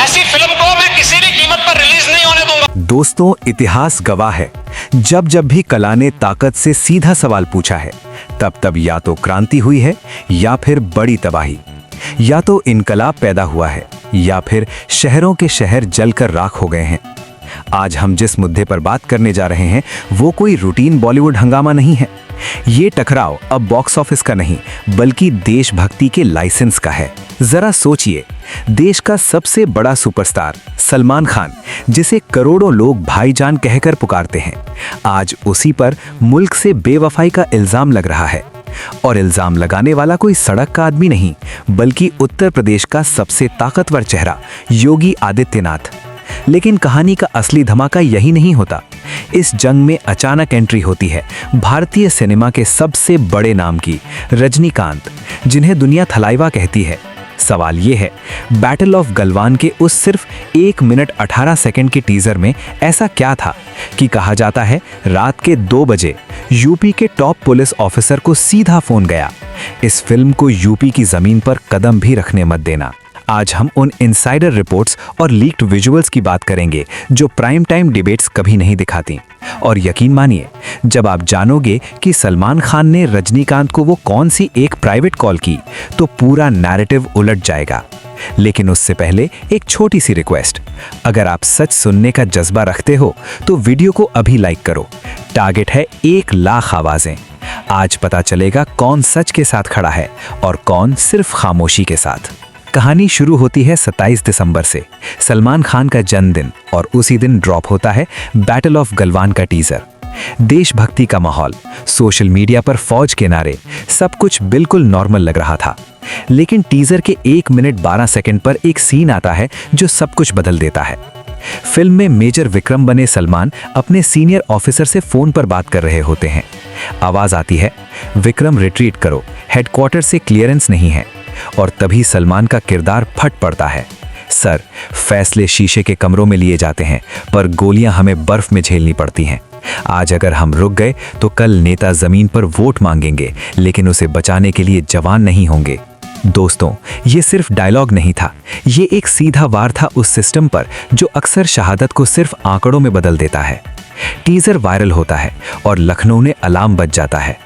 ऐसी फिल्म को मैं किसी भी कीमत पर रिलीज नहीं होने दूंगा। दोस्तों, इतिहास गवाह है, जब जब भी कला ने ताकत से सीधा सवाल पूछा है, तब तब या तो क्रांति हुई है या फिर बड़ी तबाही, या तो इनकलाब पैदा हुआ है या फिर शहरों के शहर जलकर राख हो गए हैं। आज हम जिस मुद्दे पर बात करने जा रहे हैं वो कोई रूटीन बॉलीवुड हंगामा नहीं है। ये टकराव अब बॉक्स ऑफिस का नहीं बल्कि देशभक्ति के लाइसेंस का है। जरा सोचिए, देश का सबसे बड़ा सुपरस्टार सलमान खान, जिसे करोड़ों लोग भाईजान कहकर पुकारते हैं, आज उसी पर मुल्क से बेवफाई का इल्जाम लग रहा है। और इल्जाम लगाने वाला कोई सड़क का आदमी नहीं बल्कि उत्तर प्रदेश का सबसे ताकतवर चेहरा योगी आदित्यनाथ। लेकिन कहानी का असली धमाका यही नहीं होता। इस जंग में अचानक एंट्री होती है भारतीय सिनेमा के सबसे बड़े नाम की, रजनीकांत, जिन्हें दुनिया थलाइवा कहती है। सवाल ये है, बैटल ऑफ गलवान के उस सिर्फ 1 मिनट 18 सेकंड के टीजर में ऐसा क्या था कि कहा जाता है रात के 2 बजे यूपी के टॉप पुलिस ऑफिसर को सीधा फोन गया, इस फिल्म को यूपी की जमीन पर कदम भी रखने मत देना। आज हम उन इनसाइडर रिपोर्ट्स और लीक्ड विजुअल्स की बात करेंगे जो प्राइम टाइम डिबेट्स कभी नहीं दिखाती। और यकीन मानिए, जब आप जानोगे कि सलमान खान ने रजनीकांत को वो कौन सी एक प्राइवेट कॉल की, तो पूरा नैरेटिव उलट जाएगा। लेकिन उससे पहले एक छोटी सी रिक्वेस्ट, अगर आप सच सुनने का जज्बा रखते हो तो वीडियो को अभी लाइक करो। टारगेट है 1 लाख आवाजें। आज पता चलेगा कौन सच के साथ खड़ा है और कौन सिर्फ खामोशी के साथ। कहानी शुरू होती है 27 दिसंबर से, सलमान खान का जन्मदिन, और उसी दिन ड्रॉप होता है बैटल ऑफ गलवान का टीजर। देशभक्ति का माहौल, सोशल मीडिया पर फौज के नारे, सब कुछ बिल्कुल नॉर्मल लग रहा था। लेकिन टीजर के 1 मिनट 12 सेकंड पर एक सीन आता है जो सब कुछ बदल देता है। फिल्म में मेजर विक्रम बने सलमान अपने सीनियर ऑफिसर से फोन पर बात कर रहे होते हैं। आवाज आती है, विक्रम रिट्रीट करो, हेडक्वार्टर से क्लियरेंस नहीं है। और तभी सलमान का किरदार फट पड़ता है, सर, फैसले शीशे के कमरों में लिए जाते हैं पर गोलियां हमें बर्फ में झेलनी पड़ती हैं। आज अगर हम रुक गए तो कल नेता जमीन पर वोट मांगेंगे, लेकिन उसे बचाने के लिए जवान नहीं होंगे। दोस्तों, ये सिर्फ डायलॉग नहीं था, ये एक सीधा वार था उस सिस्टम पर जो अक्सर शहादत को सिर्फ आंकड़ों में बदल देता है। टीजर वायरल होता है और लखनऊ में अलार्म बज जाता है।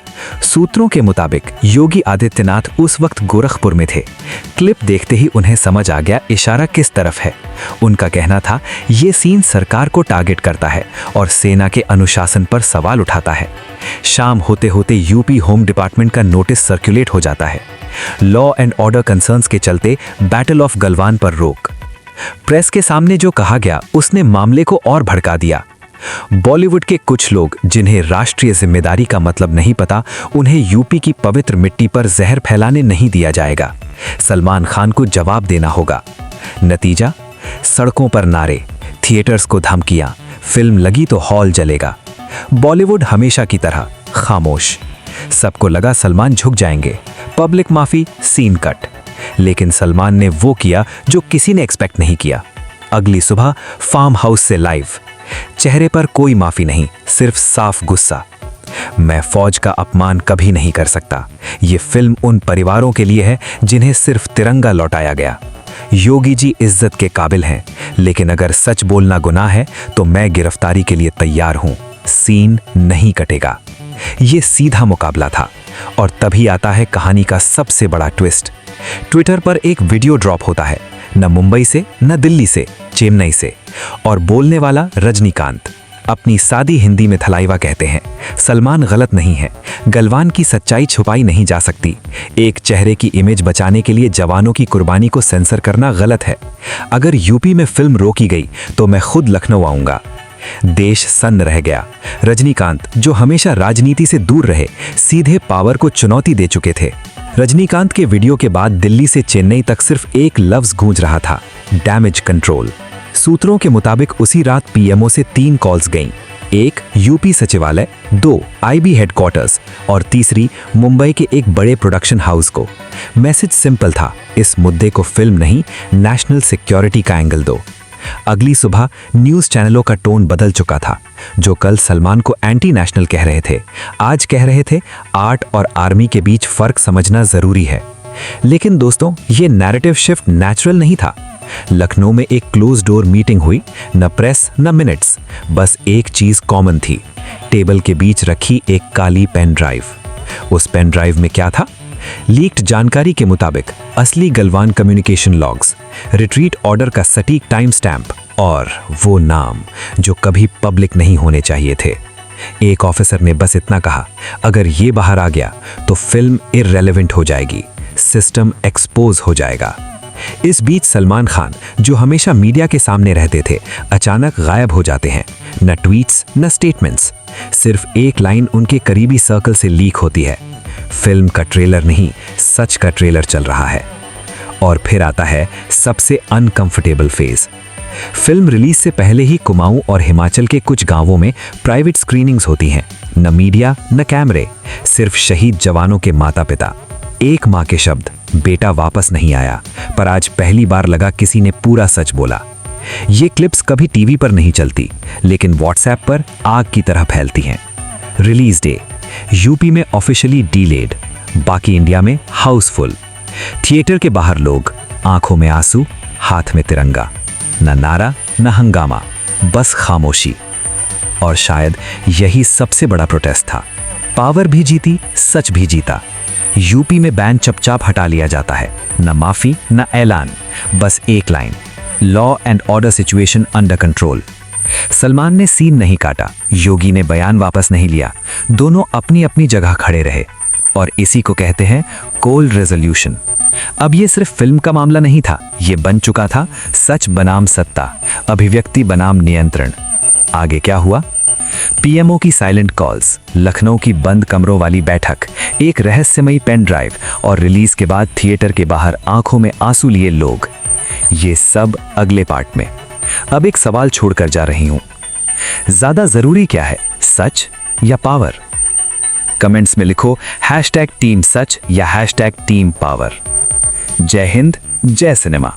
सूत्रों के मुताबिक योगी आदित्यनाथ उस वक्त गोरखपुर में थे। क्लिप देखते ही उन्हें समझ आ गया इशारा किस तरफ है। उनका कहना था, ये सीन सरकार को टारगेट करता है और सेना के अनुशासन पर सवाल उठाता है। शाम होते होते यूपी होम डिपार्टमेंट का नोटिस सर्कुलेट हो जाता है, लॉ एंड ऑर्डर कंसर्न्स के चलते बैटल ऑफ गलवान पर रोक। प्रेस के सामने जो कहा गया उसने मामले को और भड़का दिया। बॉलीवुड के कुछ लोग जिन्हें राष्ट्रीय जिम्मेदारी का मतलब नहीं पता, उन्हें यूपी की पवित्र मिट्टी पर जहर फैलाने नहीं दिया जाएगा। सलमान खान को जवाब देना होगा। नतीजा, सड़कों पर नारे, थिएटर्स को धमकियां, फिल्म लगी तो हॉल जलेगा। बॉलीवुड हमेशा की तरह खामोश। सबको लगा सलमान झुक जाएंगे, पब्लिक माफी, सीन कट। लेकिन सलमान ने वो किया जो किसी ने एक्सपेक्ट नहीं किया। अगली सुबह फार्म हाउस से लाइव, चेहरे पर कोई माफी नहीं, सिर्फ साफ गुस्सा। मैं फौज का अपमान कभी नहीं कर सकता। ये फिल्म उन परिवारों के लिए है जिन्हें सिर्फ तिरंगा लौटाया गया। योगी जी इज्जत के काबिल हैं, लेकिन अगर सच बोलना गुनाह है तो मैं गिरफ्तारी के लिए तैयार हूं। सीन नहीं कटेगा। ये सीधा मुकाबला था। और तभी आता है कहानी का सबसे बड़ा ट्विस्ट। ट्विटर पर एक वीडियो ड्रॉप होता है, न मुंबई से, न दिल्ली से, चेन्नई से, और बोलने वाला रजनीकांत। अपनी सादी हिंदी में थलाइवा कहते हैं, सलमान गलत नहीं है, गलवान की सच्चाई छुपाई नहीं जा सकती। एक चेहरे की इमेज बचाने के लिए जवानों की कुर्बानी को सेंसर करना गलत है। अगर यूपी में फिल्म रोकी गई तो मैं खुद लखनऊ आऊंगा। देश सन्न रह गया। रजनीकांत, जो हमेशा राजनीति से दूर रहे, सीधे पावर को चुनौती दे चुके थे। रजनीकांत के वीडियो के बाद दिल्ली से चेन्नई तक सिर्फ एक लफ्ज गूंज रहा था, डैमेज कंट्रोल। सूत्रों के मुताबिक उसी रात पीएमओ से 3 कॉल्स गईं। 1 यूपी सचिवालय, 2 आईबी हेडक्वार्टर्स और तीसरी मुंबई के एक बड़े प्रोडक्शन हाउस को। मैसेज सिंपल था, इस मुद्दे को फिल्म नहीं, नेशनल सिक्योरिटी का एंगल दो। अगली सुबह न्यूज़ चैनलों का टोन बदल चुका था। जो कल सलमान को एंटी नेशनल कह रहे थे, आज कह रहे थे आर्ट और आर्मी के बीच फर्क समझना जरूरी है। लेकिन दोस्तों, ये नैरेटिव शिफ्ट नेचुरल नहीं था। लखनऊ में एक क्लोज डोर मीटिंग हुई, न प्रेस न मिनट्स, बस एक चीज कॉमन थी, टेबल के बीच रखी एक काली पेन ड्राइव। उस पेन ड्राइव में क्या था? लीक्ड जानकारी के मुताबिक असली Galwan communication logs, retreat order का सटीक टाइम स्टैंप और वो नाम जो कभी पब्लिक नहीं होने चाहिए थे। एक ऑफिसर ने बस इतना कहा, अगर ये बाहर आ गया तो फिल्म इररेलेवेंट हो जाएगी, सिस्टम एक्सपोज हो जाएगा। इस बीच सलमान खान, जो हमेशा मीडिया के सामने रहते थे, अचानक गायब हो जाते हैं। न ट्वीट्स न स्टेटमेंट्स, सिर्फ एक लाइन उनके करीबी सर्कल से लीक होती है, फिल्म का ट्रेलर नहीं, सच का ट्रेलर चल रहा है। और फिर आता है सबसे अनकंफर्टेबल फेज। फिल्म रिलीज से पहले ही कुमाऊं और हिमाचल के कुछ गांवों में प्राइवेट स्क्रीनिंग्स होती हैं। न मीडिया न कैमरे, सिर्फ शहीद जवानों के माता पिता। एक मां के शब्द, बेटा वापस नहीं आया, पर आज पहली बार लगा किसी ने पूरा सच बोला। ये क्लिप्स कभी टीवी पर नहीं चलती, लेकिन व्हाट्सएप पर आग की तरह फैलती हैं। रिलीज डे यूपी में ऑफिशियली डीलेड, बाकी इंडिया में हाउसफुल। थिएटर के बाहर लोग, आंखों में आंसू, हाथ में तिरंगा, न नारा न हंगामा, बस खामोशी। और शायद यही सबसे बड़ा प्रोटेस्ट था। पावर भी जीती, सच भी जीता। यूपी में बैन चुपचाप हटा लिया जाता है, न माफी न ऐलान, बस एक line, law and order situation under control. Salman ने सीन नहीं काटा, योगी ने बयान वापस नहीं लिया, दोनों अपनी अपनी जगह खड़े रहे। और इसी को कहते हैं कोल्ड रेजोल्यूशन। अब ये सिर्फ फिल्म का मामला नहीं था, ये बन चुका था सच बनाम सत्ता, अभिव्यक्ति बनाम नियंत्रण। आगे क्या हुआ? पीएमओ की साइलेंट कॉल्स, लखनऊ की बंद कमरों वाली बैठक, एक रहस्यमयी पेन ड्राइव और रिलीज के बाद थिएटर के बाहर आंखों में आंसू लिए लोग। ये सब अगले पार्ट में। अब एक सवाल छोड़कर जा रही हूं, ज्यादा जरूरी क्या है, सच या पावर? कमेंट्स में लिखो #टीम सच या #टीम पावर। जय हिंद, जय सिनेमा।